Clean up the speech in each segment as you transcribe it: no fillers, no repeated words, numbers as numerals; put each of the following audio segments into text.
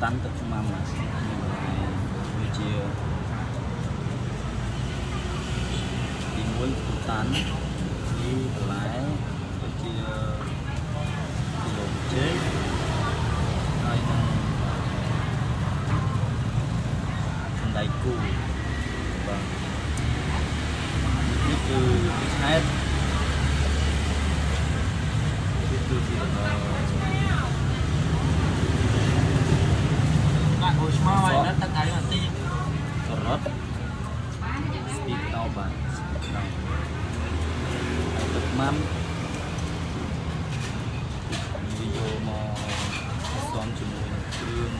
តាន់ទឹកខ្មាំណាវាជាទី1ពូតាន់ទីបន្លែវាជាគីឡូចេកហើយនឹងសណ្តែកគូបាទនេះគឺហេតុនេះគឺជាដាក់អូស្មៅហើយណាទឹកអីមកទីសរុបស្ពីកតោបាទទឹកម៉ាំវាយកមកផ្សំជាមួយនឹងគ្រឿង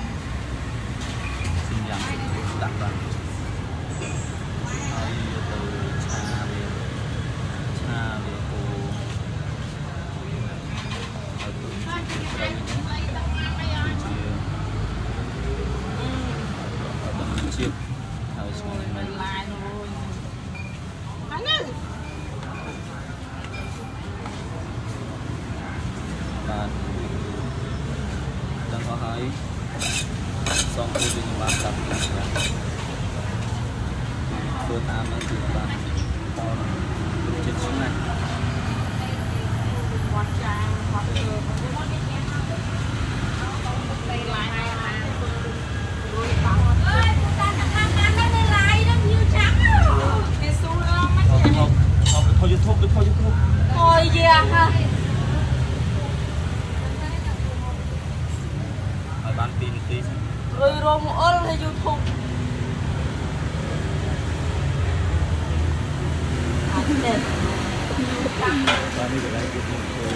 សម្យ៉ាងដាក់បាទហើយទៅឆាវាគោហើយទៅត្រូវនេះគឺជាជាតិហើយស្មោះមិនឡាយនោះអញនេះបាទដល់ហើយសងគឺខ្ញុំបានប្រាប់ខ្លួនបាទធ្វើតាមនឹងគឺបានផលចិត្តស្ងាត់វត្តចាវត្តធ្វើទៅឡាយណារួយតោះអើយតាខាងខាងនៅឡាយនឹងយូរចាំគេស៊ូអមមកថយ YouTube អូយយ៉ាហាហើយបាន2នាទីរួយរមអុលនៅ YouTube អត់ទេបាទនេះកន្លែងគឺខ្ញុំធ្វើ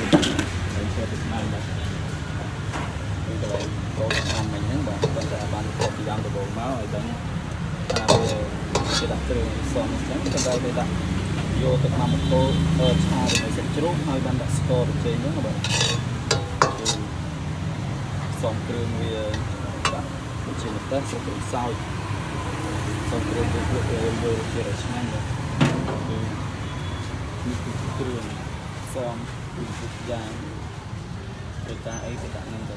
នៅជាទឹកស្មាំបាទនេះកន្លែងកោស្មាំមិញហ្នឹងបាទគាត់តែបានខុសពីយ៉ាងដំបូងមកឲ្យដឹងថាវាជាដាក់គ្រឿងសំអញ្ចឹងគាត់តែដាក់យកទឹកម៉ាំកូនឆាជាមួយសាច់ជ្រូកហើយបានដាក់ស្ករទៅចេញហ្នឹងបាទគឺសំគ្រឿងវាដាក់ដូចជាម្ទេសស្លឹកក្រូចសើចសំគ្រឿងវាយកជាឆ្ងាញ់បាទគឺនេះគឺគ្រឿងសំពីទុកយ៉ាងទៅការអីក៏ដាក់នឹងទៅ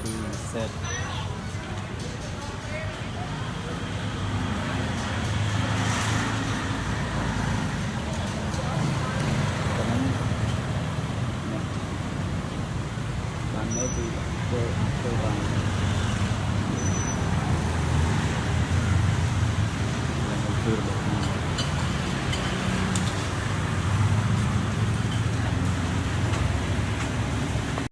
គឺសេតបាននៅគឺធ្វើបានគឺ